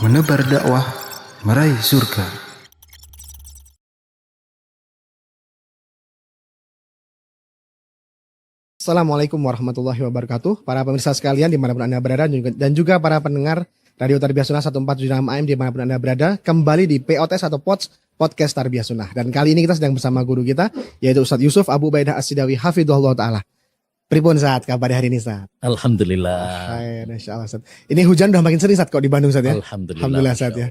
Menebar dakwah, meraih surga. Assalamualaikum warahmatullahi wabarakatuh. Para pemirsa sekalian dimanapun Anda berada dan juga para pendengar Radio Tarbiyah Sunnah 1476 AM dimanapun Anda berada, kembali di POTS atau Podcast Tarbiyah Sunnah. Dan kali ini kita sedang bersama guru kita, yaitu Ustadz Yusuf Abu Ubaidah As-Sidawi Hafidhullah Ta'ala. Pripun Ustadz, kabar hari ini Ustadz? Alhamdulillah. Insyaallah Ustadz. Ini hujan udah makin sering Ustadz kok di Bandung Ustadz ya? Alhamdulillah Ustadz ya.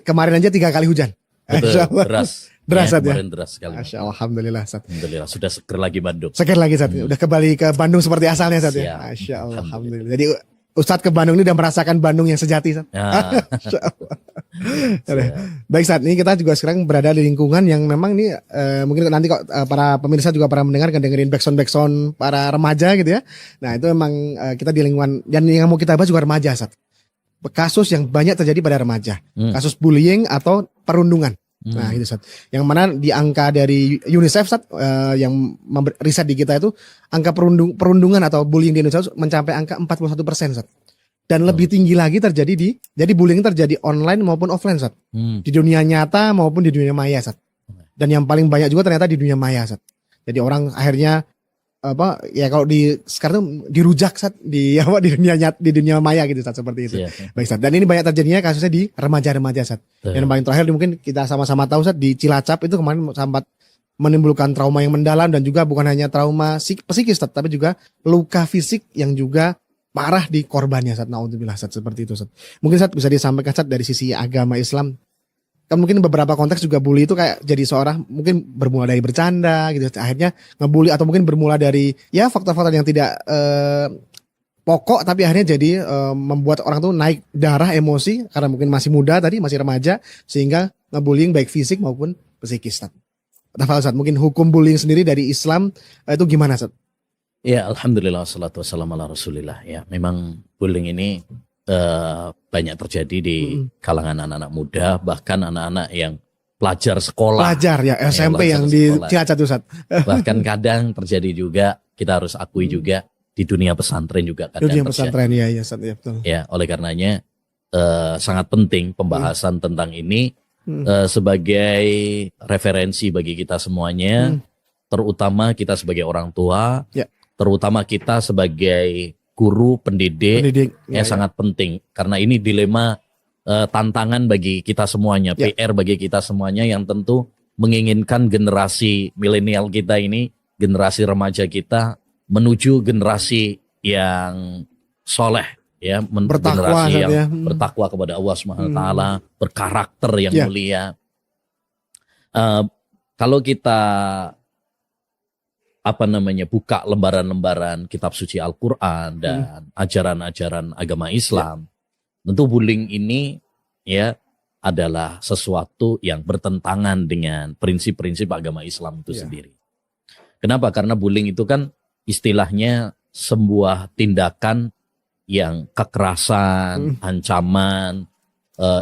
Kemarin aja 3 kali hujan. Betul, deras ya? kemarin deras sekali. Masya Allah, Alhamdulillah Ustadz. Alhamdulillah, sudah seger lagi Bandung. Seger lagi Ustadz, udah kembali ke Bandung seperti asalnya Ustadz ya? Siap. Masya Allah, Alhamdulillah. Jadi Ustadz ke Bandung ini udah merasakan Bandung yang sejati Ustadz. Ya. Masya Allah. Baik Ustadz, ini kita juga sekarang berada di lingkungan yang memang ini mungkin nanti kok para pemirsa juga para mendengar kan dengerin backsound para remaja gitu ya. Nah itu memang kita di lingkungan, dan yang mau kita bahas juga remaja Ustadz. Kasus yang banyak terjadi pada remaja, kasus bullying atau perundungan. Nah itu Ustadz, yang mana di angka dari UNICEF Ustadz, yang riset di kita itu angka perundungan atau bullying di Indonesia mencapai angka 41% Ustadz. Dan lebih tinggi lagi jadi bullying terjadi online maupun offline Ustadz. Di dunia nyata maupun di dunia maya Ustadz. Dan yang paling banyak juga ternyata di dunia maya Ustadz. Jadi orang akhirnya kalau sekarang dirujak Ustadz di dunia maya gitu Ustadz, seperti itu. Baik Ustadz. Dan ini banyak terjadinya kasusnya di remaja-remaja Ustadz. Dan paling terakhir mungkin kita sama-sama tahu Ustadz, di Cilacap itu kemarin sempat menimbulkan trauma yang mendalam, dan juga bukan hanya trauma psikis Ustadz, tapi juga luka fisik yang juga parah di korbannya Ustadz. Naudzubillah Ustadz, seperti itu Ustadz. Mungkin Ustadz bisa disampaikan Ustadz dari sisi agama Islam. Kan mungkin beberapa konteks juga bully itu kayak jadi seorang mungkin bermula dari bercanda gitu, akhirnya ngebully, atau mungkin bermula dari ya faktor-faktor yang tidak pokok, tapi akhirnya jadi membuat orang tuh naik darah emosi karena mungkin masih muda tadi, masih remaja, sehingga ngebullying baik fisik maupun psikis Ustadz. Ustadz, mungkin hukum bullying sendiri dari Islam itu gimana Ustadz? Ya, alhamdulillah, wassalatu wassalamu ala rasulillah. Ya, memang bullying ini banyak terjadi di kalangan anak-anak muda, bahkan anak-anak yang pelajar sekolah. Pelajar ya, SMP yang di Cilacap Ustadz. Bahkan kadang terjadi juga, kita harus akui juga di dunia pesantren juga kadang dunia terjadi. Pesantren ya Ustadz, ya betul. Ya, oleh karenanya sangat penting pembahasan tentang ini sebagai referensi bagi kita semuanya, terutama kita sebagai orang tua, terutama kita sebagai guru, pendidik yang sangat penting, karena ini dilema, tantangan bagi kita semuanya, PR bagi kita semuanya, yang tentu menginginkan generasi milenial kita ini, generasi remaja kita menuju generasi yang soleh, ya, generasi yang bertakwa kepada Allah Subhanahu wa taala, berkarakter yang mulia. Kalau kita buka lembaran-lembaran kitab suci Al-Quran dan ajaran-ajaran agama Islam, tentu bullying ini ya adalah sesuatu yang bertentangan dengan prinsip-prinsip agama Islam itu sendiri. Kenapa? Karena bullying itu kan istilahnya sebuah tindakan yang kekerasan, ancaman,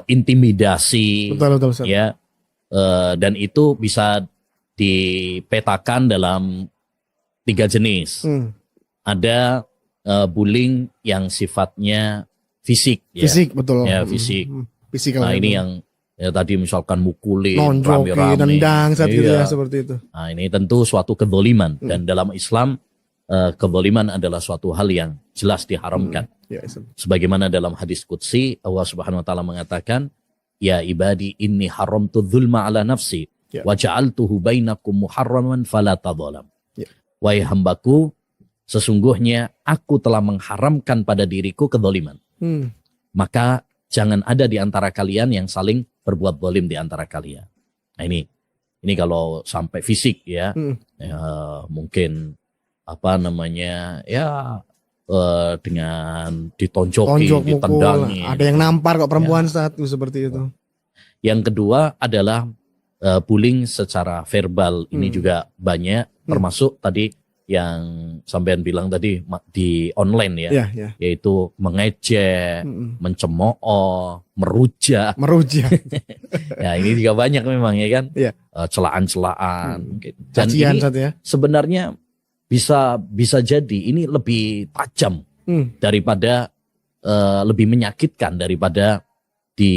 intimidasi, betul, ya, dan itu bisa dipetakan dalam 3 jenis. Ada bullying yang sifatnya fisik, fisik betul. Ya, fisik. Nah ini yang ya, tadi misalkan mukulin, rame-rame, nendang saat gitu ya, seperti itu. Nah ini tentu suatu kezaliman, dan dalam Islam kezaliman adalah suatu hal yang jelas diharamkan. Sebagaimana dalam hadis qudsi Allah Subhanahu wa taala mengatakan, ya ibadi inni haramtu dzulma ala nafsi wa ja'altuhu bainakum muharraman fala tadzalam. Wahai hambaku, sesungguhnya aku telah mengharamkan pada diriku kezaliman. Maka jangan ada di antara kalian yang saling berbuat zalim di antara kalian. Nah ini kalau sampai fisik ya, mungkin dengan ditonjoki, ditendangi. Ada yang nampar kok perempuan saat itu seperti itu. Yang kedua adalah bullying secara verbal. Ini juga banyak, termasuk tadi yang sampean bilang tadi di online ya, yaitu mengejek, mencemooh, merujak. Ya ini juga banyak memang ya kan, celaan-celaan. Dan ini sebenarnya bisa jadi ini lebih tajam daripada lebih menyakitkan daripada di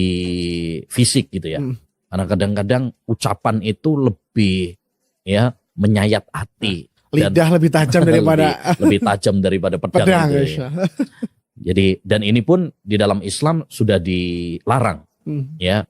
fisik gitu ya. Karena kadang-kadang ucapan itu lebih ya menyayat hati. Lidah lebih tajam daripada lebih tajam daripada pedang, pedang. gitu ya. Jadi dan ini pun di dalam Islam sudah dilarang ya,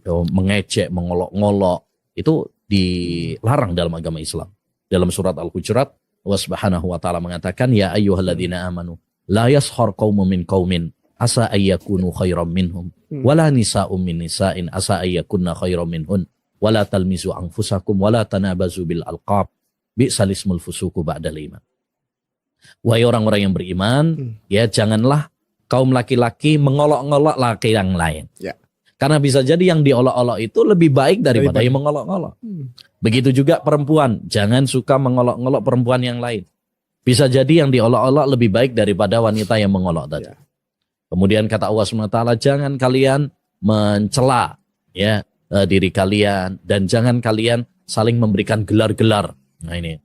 mengejek, mengolok-ngolok itu dilarang dalam agama Islam. Dalam surat Al-Hujurat Allah Subhanahu wa taala mengatakan ya ayyuhalladzina amanu la yashar qaumun min qaumin asa ayyakunu khairam minhum wala nisa'um min nisa'in asa ayyakunna khairam minhun wala talmizu anfusakum wala tanabazu bil alqab bi'sal ismul fusuqu ba'dal iman. Wahai orang-orang yang beriman, ya janganlah kaum laki-laki mengolok-ngolok laki yang lain. Ya. Karena bisa jadi yang diolok-olok itu lebih baik daripada yang mengolok-ngolok. Begitu juga perempuan, jangan suka mengolok-ngolok perempuan yang lain. Bisa jadi yang diolok-olok lebih baik daripada wanita yang mengolok tadi. Ya. Kemudian kata Allah SWT, jangan kalian mencela ya diri kalian dan jangan kalian saling memberikan gelar-gelar. Nah ini,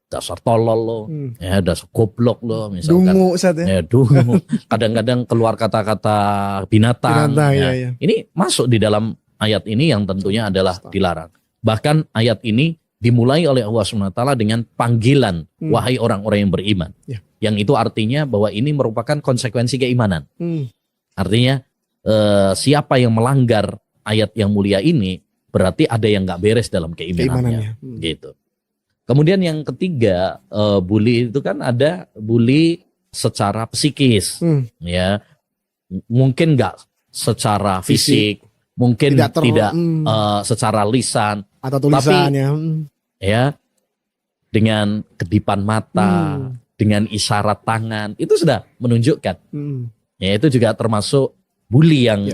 dasar tolol lo, ya dasar goblok lo, misalkan. Dungu saat ya. Dungu. Kadang-kadang keluar kata-kata binatang. Ya. Ini masuk di dalam ayat ini yang tentunya adalah dilarang. Bahkan ayat ini dimulai oleh Allah SWT dengan panggilan wahai orang-orang yang beriman. Ya. Yang itu artinya bahwa ini merupakan konsekuensi keimanan. Artinya siapa yang melanggar ayat yang mulia ini berarti ada yang nggak beres dalam keimanannya. Gitu. Kemudian yang ketiga, bully itu kan ada bully secara psikis, ya mungkin nggak secara fisik, mungkin tidak secara lisan atau tulisan, tapi ya dengan kedipan mata, dengan isyarat tangan itu sudah menunjukkan. Ya itu juga termasuk bully yang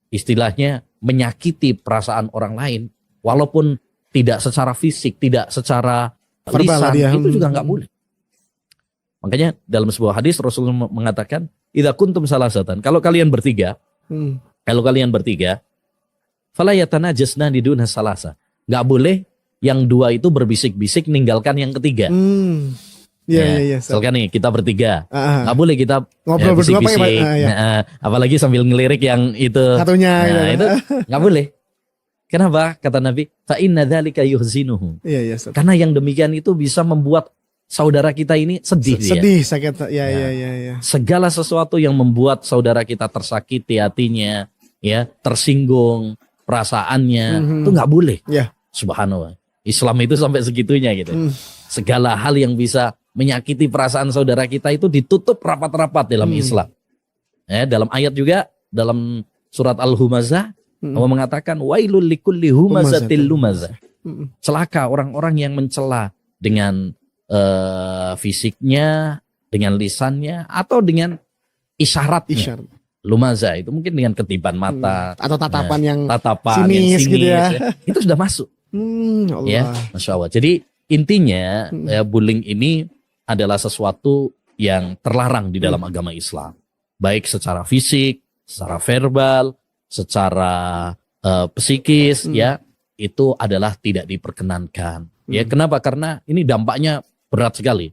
istilahnya menyakiti perasaan orang lain, walaupun tidak secara fisik, tidak secara lisan, itu juga nggak boleh. Makanya dalam sebuah hadis Rasulullah mengatakan, idza kuntum salasatan, kalau kalian bertiga, fala yatanajasna diduna salasa. Nggak boleh yang dua itu berbisik-bisik ninggalkan yang ketiga. Iya. Misalkan nih kita bertiga, nggak boleh kita ngobrol berdua bisik-bisik, apalagi sambil ngelirik yang itu. Satunya, itu nggak boleh. Kenapa? Kata Nabi, fa inna dzalika yuhzinuhu. Iya. Karena yang demikian itu bisa membuat saudara kita ini sedih. Sedih, sakit. Ya. Segala sesuatu yang membuat saudara kita tersakiti hatinya, ya, tersinggung perasaannya, itu nggak boleh. Ya. Subhanallah. Islam itu sampai segitunya gitu. Segala hal yang bisa menyakiti perasaan saudara kita itu ditutup rapat-rapat dalam Islam. Ya, dalam ayat juga dalam surat Al-Humazah Allah mengatakan wailul likulli humazatil lumazah. Celaka orang-orang yang mencela dengan fisiknya, dengan lisannya atau dengan isyaratnya. Lumazah itu mungkin dengan ketiban mata atau tatapan yang sinis gitu ya. Itu sudah masuk. Allah. Ya, Masya Allah. Jadi intinya bullying ini adalah sesuatu yang terlarang di dalam agama Islam. Baik secara fisik, secara verbal, secara psikis, ya itu adalah tidak diperkenankan. Ya kenapa? Karena ini dampaknya berat sekali.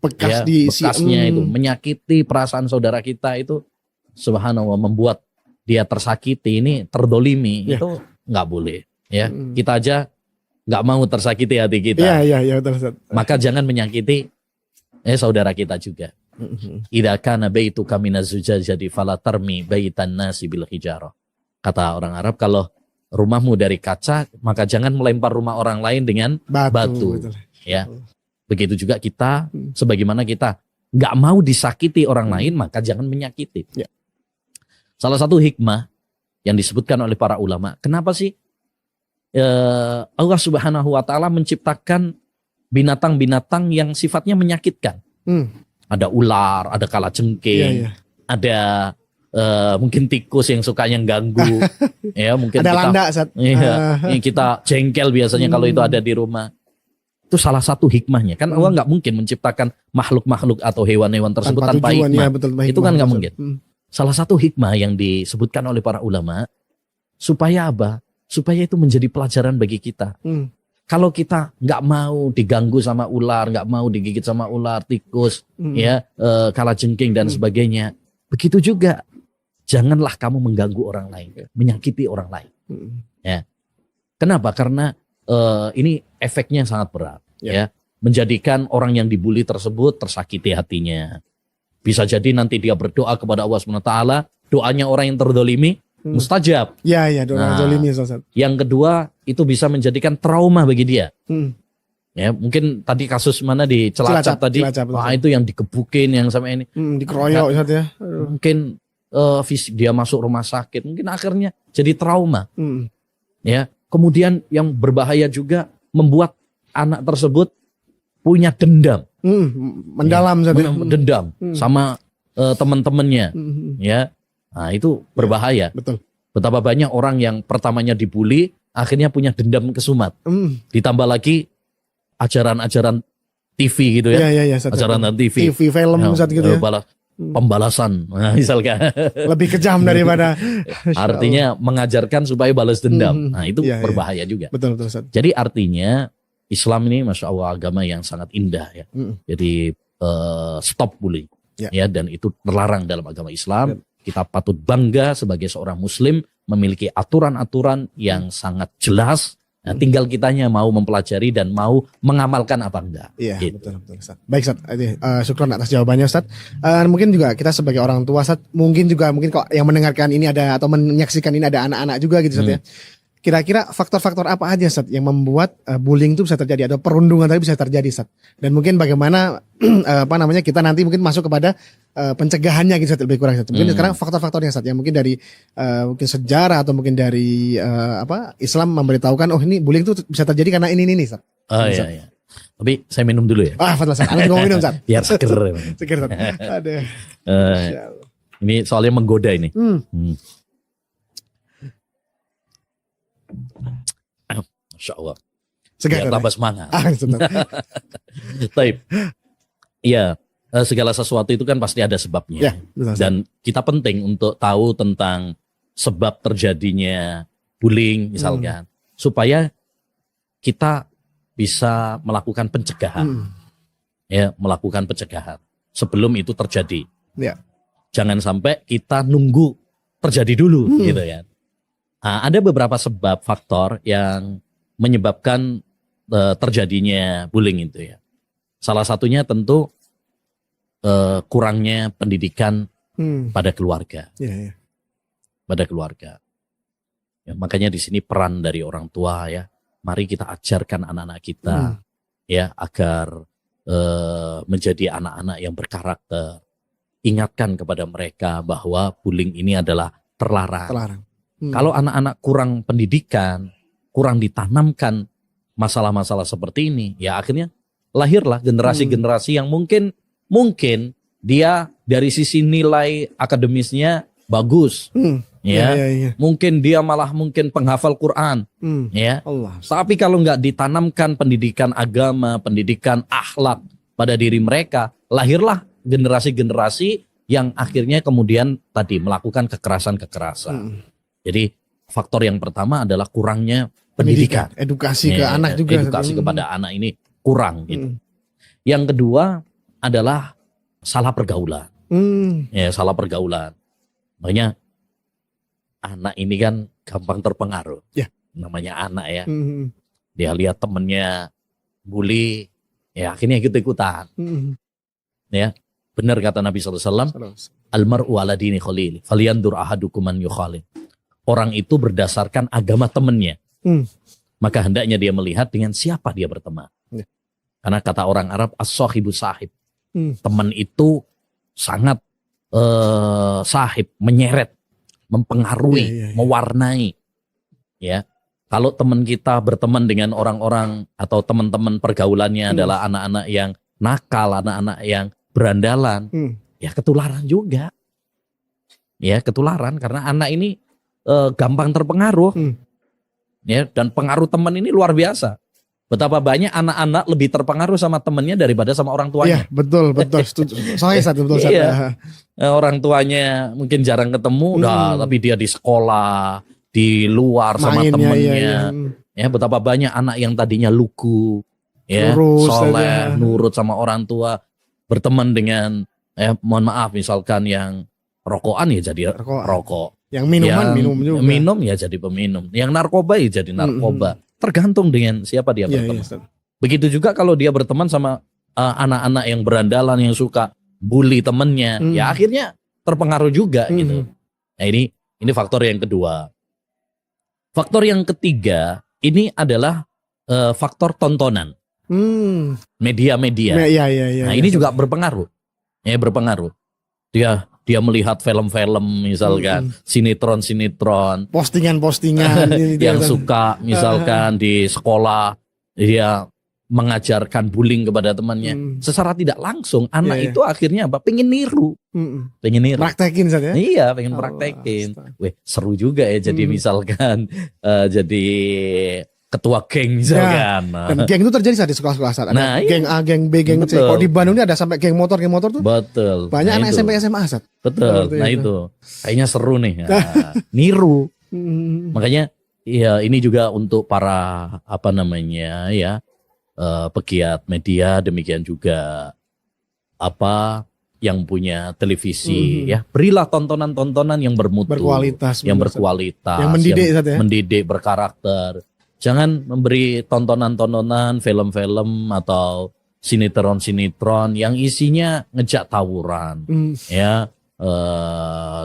Bekasnya itu menyakiti perasaan saudara kita itu, subhanallah, membuat dia tersakiti, ini terdolimi, itu nggak boleh. Ya kita aja nggak mau tersakiti hati kita. Iya betul. Maka jangan menyakiti saudara kita juga. Idza kana baituka minaz zujajati fala tarmi baitan nasi bil hijarah. Kata orang Arab, kalau rumahmu dari kaca, maka jangan melempar rumah orang lain dengan batu. Ya, begitu juga kita, sebagaimana kita nggak mau disakiti orang lain, maka jangan menyakiti. Ya. Salah satu hikmah yang disebutkan oleh para ulama, kenapa sih Allah Subhanahu Wa Taala menciptakan binatang-binatang yang sifatnya menyakitkan? Ada ular, ada kalajengking, ada mungkin tikus yang sukanya ganggu, ya mungkin ada kita, landak saat kita jengkel biasanya kalau itu ada di rumah. Itu salah satu hikmahnya. Kan Allah nggak mungkin menciptakan makhluk-makhluk atau hewan-hewan tersebut tanpa hikmah. Itu kan nggak mungkin. Salah satu hikmah yang disebutkan oleh para ulama supaya apa? Supaya itu menjadi pelajaran bagi kita. Kalau kita nggak mau diganggu sama ular, nggak mau digigit sama ular, tikus, ya, kalajengking dan sebagainya, begitu juga janganlah kamu mengganggu orang lain, menyakiti orang lain. Ya, kenapa? Karena ini efeknya sangat berat, ya, menjadikan orang yang dibully tersebut tersakiti hatinya. Bisa jadi nanti dia berdoa kepada Allah SWT, doanya orang yang terdolimi mustajab. Ya, doa zolimi, Ustaz. Yang kedua, itu bisa menjadikan trauma bagi dia. Ya, mungkin tadi kasus mana di Cilacap tadi, itu yang dikebukin, yang sama ini. Dikeroyok, Ustaz ya. Mungkin fisik dia masuk rumah sakit, mungkin akhirnya jadi trauma. Ya, kemudian yang berbahaya juga membuat anak tersebut punya dendam. Mendalam, Ustaz. Dendam sama teman-temannya. Ya. Nah, itu berbahaya. Betul. Betapa banyak orang yang pertamanya dibully, akhirnya punya dendam kesumat. Ditambah lagi ajaran-ajaran TV gitu ya. Ajaran TV. TV, film, gitu ya. Pembalasan, nah, misalkan. Lebih kejam daripada. Artinya mengajarkan supaya balas dendam. Nah, itu berbahaya juga. Betul, Ustaz. Jadi artinya Islam ini Masya Allah agama yang sangat indah ya. Jadi stop bullying. Ya, dan itu terlarang dalam agama Islam. Kita patut bangga sebagai seorang muslim memiliki aturan-aturan yang sangat jelas. Nah, tinggal kitanya mau mempelajari dan mau mengamalkan apa enggak. Iya, gitu. betul Ustaz. Baik Ustaz, syukron atas jawabannya Ustaz. Mungkin juga kita sebagai orang tua Ustaz, mungkin kok yang mendengarkan ini ada atau menyaksikan ini ada anak-anak juga gitu Ustaz ya. Kira-kira faktor-faktor apa aja Ustaz yang membuat bullying itu bisa terjadi atau perundungan tadi bisa terjadi Ustaz? Dan mungkin bagaimana kita nanti mungkin masuk kepada pencegahannya gitu Ustaz, lebih kurang Ustaz. Mungkin sekarang faktor-faktornya Ustaz yang mungkin dari mungkin sejarah atau mungkin dari Islam memberitahukan ini bullying itu bisa terjadi karena ini Ustaz. Oh iya. Tapi saya minum dulu ya. Fadlan Ustaz. Anda juga mau minum Ustaz. Biar seger. Seger Ustaz. Aduh. Ini soalnya menggoda ini. Masya Allah. Segar, tambah semangat. Taib. Iya, segala sesuatu itu kan pasti ada sebabnya. Ya, betul, dan kita penting untuk tahu tentang sebab terjadinya bullying misalkan. Supaya kita bisa melakukan pencegahan. Ya, melakukan pencegahan. Sebelum itu terjadi. Ya. Jangan sampai kita nunggu terjadi dulu gitu ya. Nah, ada beberapa sebab faktor yang menyebabkan terjadinya bullying itu ya. Salah satunya tentu kurangnya pendidikan pada keluarga. Pada keluarga. Ya, makanya di sini peran dari orang tua ya. Mari kita ajarkan anak-anak kita ya agar menjadi anak-anak yang berkarakter. Ingatkan kepada mereka bahwa bullying ini adalah terlarang. Kalau anak-anak kurang pendidikan, kurang ditanamkan masalah-masalah seperti ini, ya akhirnya lahirlah generasi-generasi yang mungkin dia dari sisi nilai akademisnya bagus, mungkin dia malah penghafal Quran, ya. Tapi kalau nggak ditanamkan pendidikan agama, pendidikan akhlak pada diri mereka, lahirlah generasi-generasi yang akhirnya kemudian tadi melakukan kekerasan-kekerasan. Jadi faktor yang pertama adalah kurangnya pendidikan. Edukasi ke anak juga. Edukasi kepada anak ini kurang gitu. Yang kedua adalah salah pergaulan. Ya, salah pergaulan. Makanya anak ini kan gampang terpengaruh. Ya. Namanya anak ya. Dia lihat temennya bully, ya akhirnya ikut-ikutan. Ya, benar kata Nabi SAW. Almar'u ala dini khalili, falyandur ahadukum man yukhalil. Orang itu berdasarkan agama temannya. Maka hendaknya dia melihat dengan siapa dia berteman. Karena kata orang Arab, as-sahibu sahib. Teman itu sangat sahib, menyeret, mempengaruhi, mewarnai. Ya, kalau teman kita berteman dengan orang-orang atau teman-teman pergaulannya adalah anak-anak yang nakal, anak-anak yang berandalan, ya ketularan juga. Ya, ketularan karena anak ini gampang terpengaruh, ya, dan pengaruh teman ini luar biasa. Betapa banyak anak-anak lebih terpengaruh sama temannya daripada sama orang tuanya. Iya, betul. Soalnya betul. Iya. Orang tuanya mungkin jarang ketemu, tapi dia di sekolah, di luar sama temennya, Ya, betapa banyak anak yang tadinya lugu, ya, Lurus soleh, aja. nurut sama orang tua, berteman dengan, mohon maaf, misalkan yang rokokan ya jadi Rokokan. rokok, Yang minuman yang minum juga. minum ya jadi peminum, yang narkoba ya jadi narkoba. Tergantung dengan siapa dia Iya, berteman. iya, Ustaz. Begitu juga kalau dia berteman sama anak-anak yang berandalan, yang suka bully temennya, ya akhirnya terpengaruh juga gitu. Nah ini faktor yang kedua. Faktor yang ketiga ini adalah faktor tontonan, media-media. Iya, iya, iya. Nah iya, ini Ustaz. juga berpengaruh, ya berpengaruh. Dia melihat film-film misalkan sinetron-sinetron Postingan-postingan ini yang dia, Ustaz. suka misalkan di sekolah dia mengajarkan bullying kepada temannya. Secara tidak langsung anak Iya, iya. itu akhirnya apa? Pengen niru. Pengen niru. Praktekin Ustaz ya. Iya, pengen Allah, praktekin. astaga. Weh, seru juga ya jadi misalkan jadi ketua geng misalkan. Dan geng itu terjadi saat di sekolah-sekolah saat ada Nah, iya. geng A, geng B, geng C. Betul. Kalau di Bandung ini ada sampai geng motor tuh Betul. banyak Nah, anak itu. SMP SMA Ustaz. Betul. Seperti Nah itu. itu. Kayaknya seru nih. Nah, niru. Makanya ya ini juga untuk para apa namanya ya pegiat media, demikian juga apa yang punya televisi ya, berilah tontonan-tontonan yang bermutu, Berkualitas, yang benar, Ustaz. berkualitas, Yang mendidik, Ustaz, ya. mendidik, berkarakter. Jangan memberi tontonan-tontonan film-film atau sinetron-sinetron yang isinya ngejak tawuran ya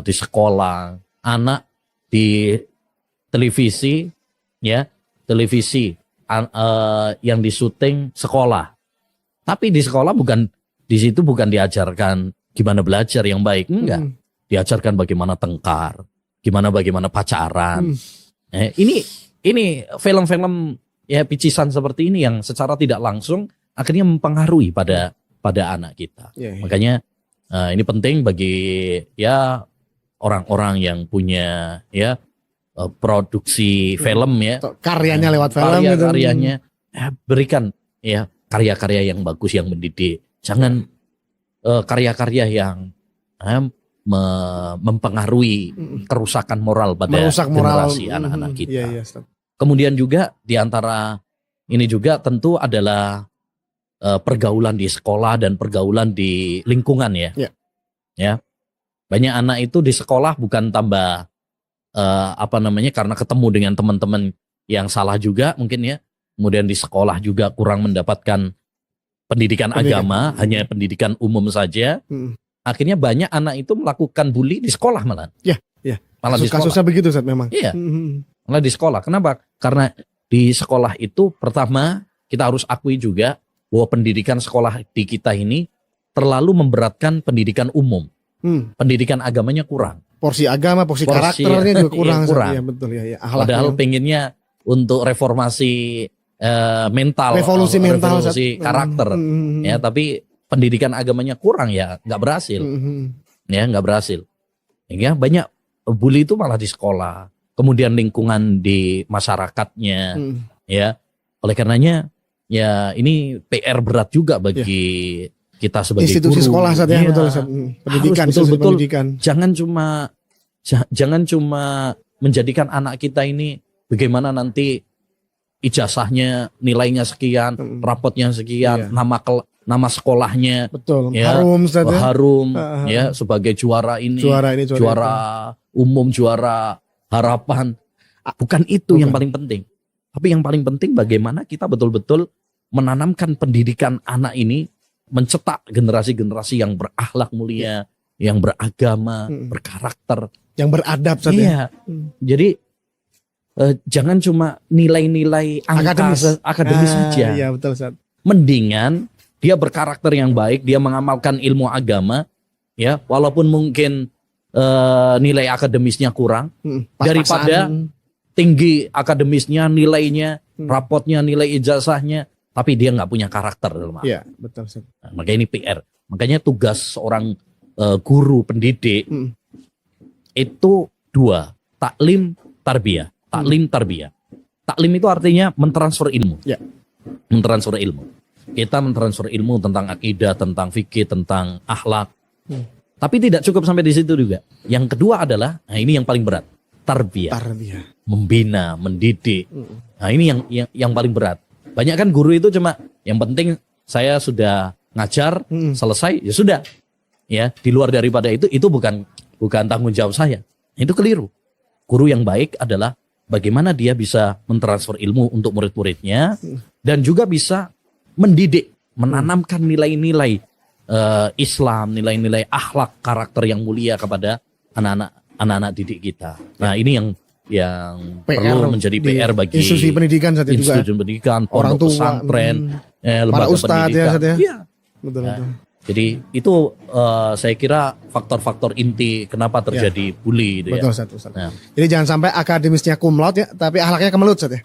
di sekolah. Anak di televisi ya, televisi yang disuting sekolah. Tapi di sekolah di situ bukan diajarkan gimana belajar yang baik, enggak. Diajarkan bagaimana tengkar, bagaimana pacaran. Ini film-film ya picisan seperti ini yang secara tidak langsung akhirnya mempengaruhi pada anak kita. Iya, iya. Makanya ini penting bagi ya orang-orang yang punya ya produksi film ya, Karyanya lewat film gitu. karyanya berikan ya karya-karya yang bagus yang mendidik. Jangan karya-karya yang mempengaruhi kerusakan moral pada Merusak moral generasi anak-anak kita. Iya, iya, Ustaz. Kemudian juga diantara ini juga tentu adalah pergaulan di sekolah dan pergaulan di lingkungan ya. Ya. Ya, banyak anak itu di sekolah bukan tambah karena ketemu dengan teman-teman yang salah juga mungkin ya. Kemudian di sekolah juga kurang mendapatkan pendidikan agama, hanya pendidikan umum saja. Akhirnya banyak anak itu melakukan bully di sekolah malah. Iya, iya. Malah di sekolah. Kasusnya begitu Ustaz memang. Iya. Malah di sekolah. Kenapa? Karena di sekolah itu pertama kita harus akui juga bahwa pendidikan sekolah di kita ini terlalu memberatkan pendidikan umum. Pendidikan agamanya kurang. Porsi agama, porsi karakternya juga kurang. Iya, kurang. Iya, betul ya. Ya. Padahal pengennya untuk reformasi mental, revolusi mental, revolusi karakter, ya. Tapi pendidikan agamanya kurang ya, nggak berhasil, ya nggak berhasil. Sehingga banyak bully itu malah di sekolah. Kemudian lingkungan di masyarakatnya, ya. Oleh karenanya, ya ini PR berat juga bagi kita sebagai institusi guru. sekolah saat ya, Iya. betul. Pendidikan, Harus betul-betul pendidikan. Jangan cuma menjadikan anak kita ini bagaimana nanti ijazahnya nilainya sekian, rapotnya sekian, nama sekolahnya Betul. ya, Harum Ustaz ya. harum ya sebagai juara ini, juara umum, juara harapan. Bukan itu yang paling penting. Tapi yang paling penting bagaimana kita betul-betul menanamkan pendidikan anak ini, mencetak generasi-generasi yang berakhlak mulia, yang beragama, berkarakter, yang beradab Ustaz ya. Jadi jangan cuma nilai-nilai angka akademis saja. Iya betul Ustaz. Mendingan dia berkarakter yang baik, dia mengamalkan ilmu agama, ya walaupun mungkin nilai akademisnya kurang, daripada tinggi akademisnya, nilainya, rapotnya, nilai ijazahnya, tapi dia nggak punya karakter dalam. Iya betul Ustaz. Nah, makanya ini PR. Makanya tugas seorang guru pendidik itu dua, taklim, tarbiyah. Taklim tarbiyah. Taklim itu artinya mentransfer ilmu. Ya. Mentransfer ilmu. Kita mentransfer ilmu tentang akidah, tentang fikih, tentang akhlak. Tapi tidak cukup sampai di situ juga. Yang kedua adalah, nah ini yang paling berat. tarbiyah, Tarbiyah. membina, mendidik. Nah ini yang paling berat. Banyak kan guru itu cuma yang penting saya sudah ngajar, selesai, ya sudah. Ya, di luar daripada itu bukan tanggung jawab saya. Itu keliru. Guru yang baik adalah bagaimana dia bisa mentransfer ilmu untuk murid-muridnya dan juga bisa mendidik, menanamkan nilai-nilai Islam, nilai-nilai akhlak, karakter yang mulia kepada anak-anak didik kita. Nah, ini yang perlu menjadi PR bagi institusi pendidikan saat itu juga. Institusi pendidikan, Orang pondok tua, pesantren, para lembaga ustadz ya, pendidikan. Ustadz ya. Iya. Betul. Jadi itu saya kira faktor-faktor inti kenapa terjadi bully itu Betul, ya. Ustadz. Nah. Jadi jangan sampai akademisnya cum laude ya, tapi akhlaknya kemelut, Ustadz ya.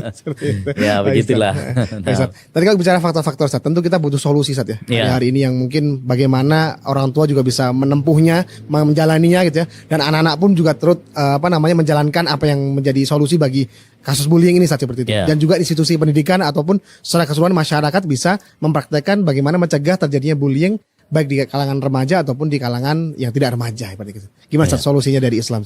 Seperti itu. Ya begitulah. Baik, Ustadz. Tadi kalau bicara faktor-faktor, Ustadz, tentu kita butuh solusi, Ustadz ya. Iya. Hari ini yang mungkin bagaimana orang tua juga bisa menempuhnya, menjalaninya gitu ya. Dan anak-anak pun juga turut menjalankan apa yang menjadi solusi bagi kasus bullying ini saat seperti itu. Iya. Dan juga institusi pendidikan ataupun secara keseluruhan masyarakat bisa mempraktekkan bagaimana mencegah terjadinya bullying baik di kalangan remaja ataupun di kalangan yang tidak remaja seperti itu. Gimana Ustadz, solusinya dari Islam?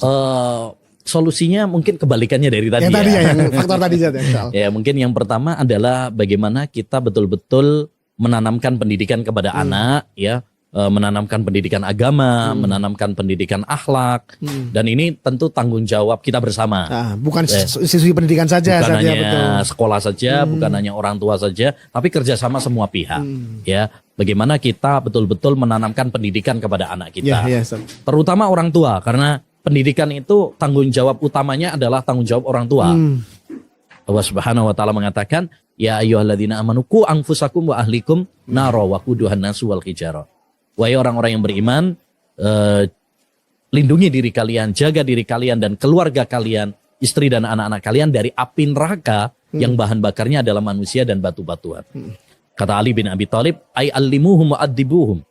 Solusinya mungkin kebalikannya dari tadi Yang ya. tadi ya, yang faktor tadi saja. Ya, mungkin yang pertama adalah bagaimana kita betul-betul menanamkan pendidikan kepada anak ya, menanamkan pendidikan agama, menanamkan pendidikan akhlak, dan ini tentu tanggung jawab kita bersama. Bukan institusi pendidikan saja, Bukan hanya betul. sekolah saja, bukan hanya orang tua saja, tapi kerjasama semua pihak. Ya, bagaimana kita betul-betul menanamkan pendidikan kepada anak kita, terutama orang tua, karena pendidikan itu tanggung jawab utamanya adalah tanggung jawab orang tua. Allah Subhanahu wa taala mengatakan, ya ayyuhalladzina amanu qu anfusakum wa ahlikum nara wa quduhan nasu wal hijarah. Wahai orang-orang yang beriman, lindungi diri kalian, jaga diri kalian dan keluarga kalian, istri dan anak-anak kalian dari api neraka yang bahan bakarnya adalah manusia dan batu-batuan. Kata Ali bin Abi Thalib, ay allimuhum wa addibuhum.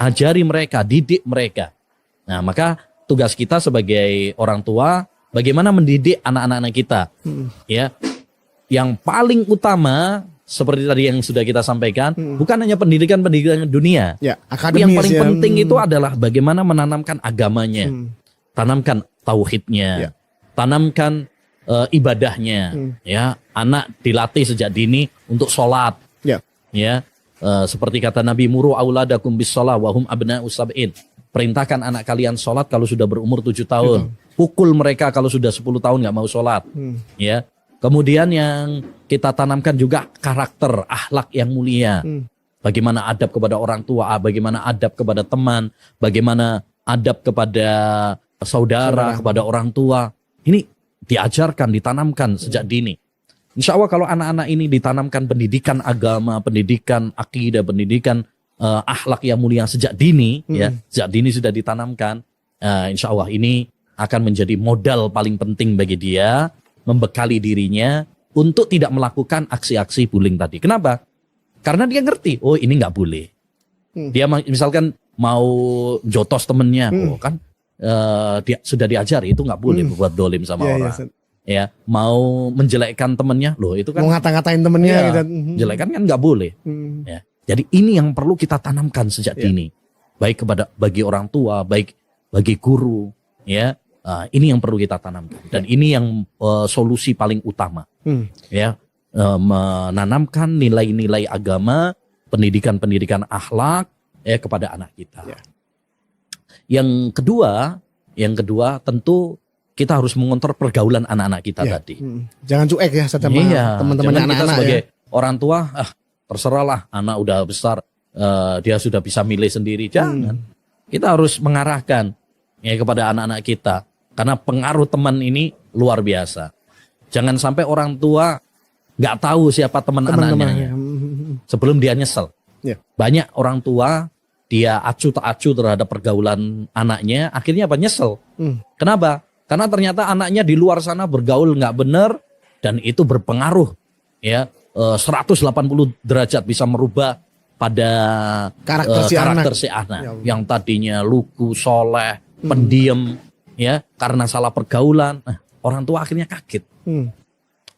Ajari mereka, didik mereka. Nah, maka tugas kita sebagai orang tua bagaimana mendidik anak-anak kita. Ya. Yang paling utama seperti tadi yang sudah kita sampaikan, bukan hanya pendidikan dunia. Tapi yang paling penting itu adalah bagaimana menanamkan agamanya, tanamkan tauhidnya, tanamkan ibadahnya. Ya, anak dilatih sejak dini untuk sholat. Ya, seperti kata Nabi, muru auladakum bis sholat wahum abna'u sab'in. Perintahkan anak kalian sholat kalau sudah berumur 7 tahun. Pukul mereka kalau sudah 10 tahun nggak mau sholat. Ya. Kemudian yang kita tanamkan juga karakter, akhlak yang mulia. Bagaimana adab kepada orang tua, bagaimana adab kepada teman, bagaimana adab kepada saudara, kepada orang tua. Ini diajarkan, ditanamkan sejak dini. Insya Allah kalau anak-anak ini ditanamkan pendidikan agama, pendidikan akidah, pendidikan akhlak yang mulia sejak dini, ya sejak dini sudah ditanamkan. Insya Allah ini akan menjadi modal paling penting bagi dia, membekali dirinya untuk tidak melakukan aksi-aksi bullying tadi. Kenapa? Karena dia ngerti, oh ini nggak boleh. Dia misalkan mau jotos temennya, oh kan dia sudah diajar itu nggak boleh berbuat dolim sama orang. Ya, mau menjelekkan temennya, loh itu kan. Mau ngata-ngatain temennya, gitu. Jelekan kan nggak boleh. Ya, jadi ini yang perlu kita tanamkan sejak dini, baik bagi orang tua, baik bagi guru, ya. Ini yang perlu kita tanamkan dan ini yang solusi paling utama, ya, menanamkan nilai-nilai agama, pendidikan akhlak kepada anak kita. Yang kedua tentu kita harus mengontrol pergaulan anak-anak kita tadi. Jangan cuek ya sama teman-teman anak-anak. Kita sebagai orang tua, terserahlah anak udah besar, dia sudah bisa milih sendiri. Jangan. Kita harus mengarahkan kepada anak-anak kita. Karena pengaruh teman ini luar biasa. Jangan sampai orang tua nggak tahu siapa teman anaknya sebelum dia nyesel. Banyak orang tua dia acuh tak acuh terhadap pergaulan anaknya, akhirnya apa? Nyesel. Kenapa? Karena ternyata anaknya di luar sana bergaul nggak benar dan itu berpengaruh, ya 180 derajat bisa merubah pada karakter si anak yang tadinya lugu, soleh, pendiam. Ya, karena salah pergaulan, orang tua akhirnya kaget.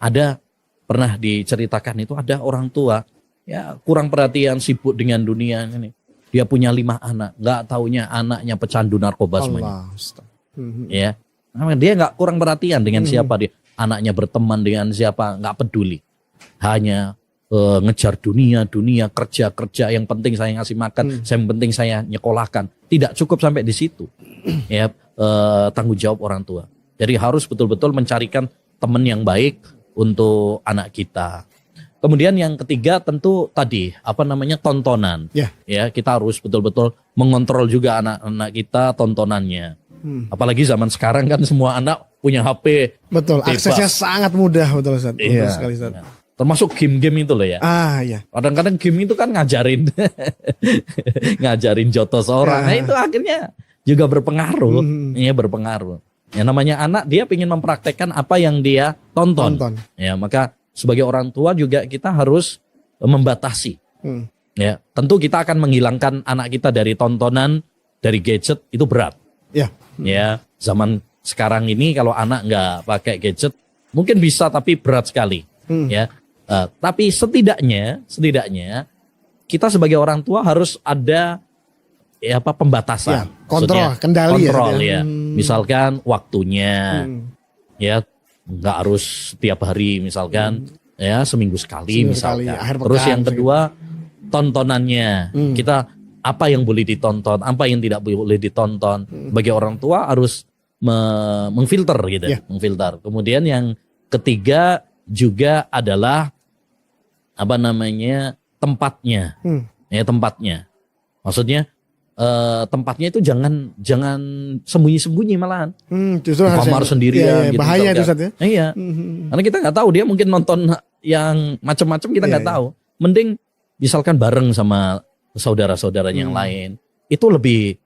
Ada pernah diceritakan itu ada orang tua, ya kurang perhatian, sibuk dengan dunia ini. Dia punya 5 anak, nggak taunya anaknya pecandu narkoba semuanya. Ya, Dia nggak kurang perhatian dengan siapa dia. Anaknya berteman dengan siapa, nggak peduli. Hanya ngejar dunia, kerja. Yang penting saya ngasih makan, yang penting saya nyekolahkan. Tidak cukup sampai di situ. Ya, tanggung jawab orang tua. Jadi harus betul-betul mencarikan teman yang baik untuk anak kita. Kemudian yang ketiga tentu tadi tontonan. Ya, kita harus betul-betul mengontrol juga anak-anak kita tontonannya. Apalagi zaman sekarang kan semua anak punya HP. Betul, bebas. aksesnya sangat mudah, betul Ustaz. Betul Iya. sekali Ustaz. Termasuk game-game itu loh ya. Iya. Kadang-kadang game itu kan ngajarin ngajarin jotos orang. Nah itu akhirnya juga berpengaruh. Ya berpengaruh. Ya namanya anak, dia ingin mempraktekkan apa yang dia tonton. Ya maka sebagai orang tua juga kita harus membatasi. Ya tentu kita akan menghilangkan anak kita dari tontonan, dari gadget itu berat. Ya zaman sekarang ini kalau anak nggak pakai gadget mungkin bisa, tapi berat sekali. Ya. Tapi setidaknya kita sebagai orang tua harus ada pembatasan, kontrol, kendali ya. Misalkan waktunya, ya nggak harus setiap hari, misalkan ya seminggu sekali misalkan. Terus yang kedua tontonannya, kita apa yang boleh ditonton, apa yang tidak boleh ditonton. Bagi orang tua harus mengfilter gitu, mengfilter. Kemudian yang ketiga juga adalah tempatnya. Ya tempatnya. Maksudnya tempatnya itu jangan sembunyi-sembunyi malahan. Justru kamar sendirian gitu. Bahaya itu Ustaz ya. Iya. Karena kita nggak tahu dia mungkin nonton yang macam-macam, kita nggak tahu. Mending misalkan bareng sama saudara-saudaranya yang lain. Itu lebih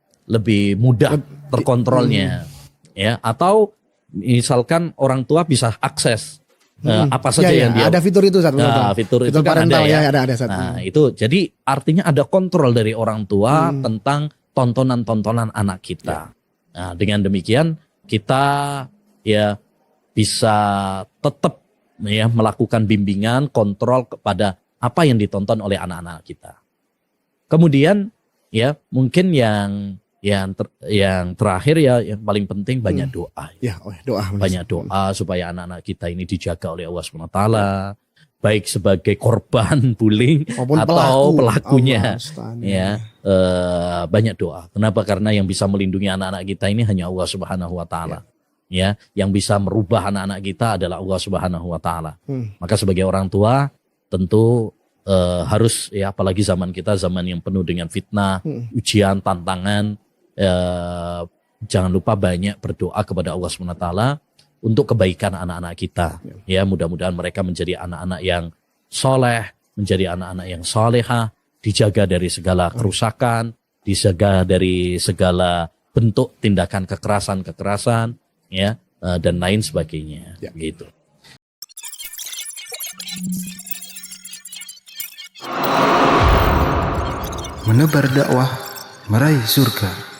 mudah terkontrolnya. Ya, atau misalkan orang tua bisa akses apa saja yang dia. Ada fitur itu Ustaz. Fitur itu kan ada ya. Ada Ustaz. Nah, itu jadi artinya ada kontrol dari orang tua tentang tontonan-tontonan anak kita. Nah, dengan demikian kita ya bisa tetap ya melakukan bimbingan, kontrol kepada apa yang ditonton oleh anak-anak kita. Kemudian ya mungkin yang terakhir ya, yang paling penting banyak doa. Doa. Banyak doa supaya anak-anak kita ini dijaga oleh Allah SWT, baik sebagai korban bullying atau pelakunya. Ya, banyak doa. Kenapa? Karena yang bisa melindungi anak-anak kita ini hanya Allah SWT. Ya, yang bisa merubah anak-anak kita adalah Allah SWT. Maka sebagai orang tua tentu harus ya, apalagi zaman kita zaman yang penuh dengan fitnah, ujian, tantangan. Jangan lupa banyak berdoa kepada Allah SWT untuk kebaikan anak-anak kita. Ya, mudah-mudahan mereka menjadi anak-anak yang soleh, menjadi anak-anak yang solehah, dijaga dari segala kerusakan, dijaga dari segala bentuk tindakan kekerasan, ya, dan lain sebagainya. Gitu. Menebar dakwah, meraih surga.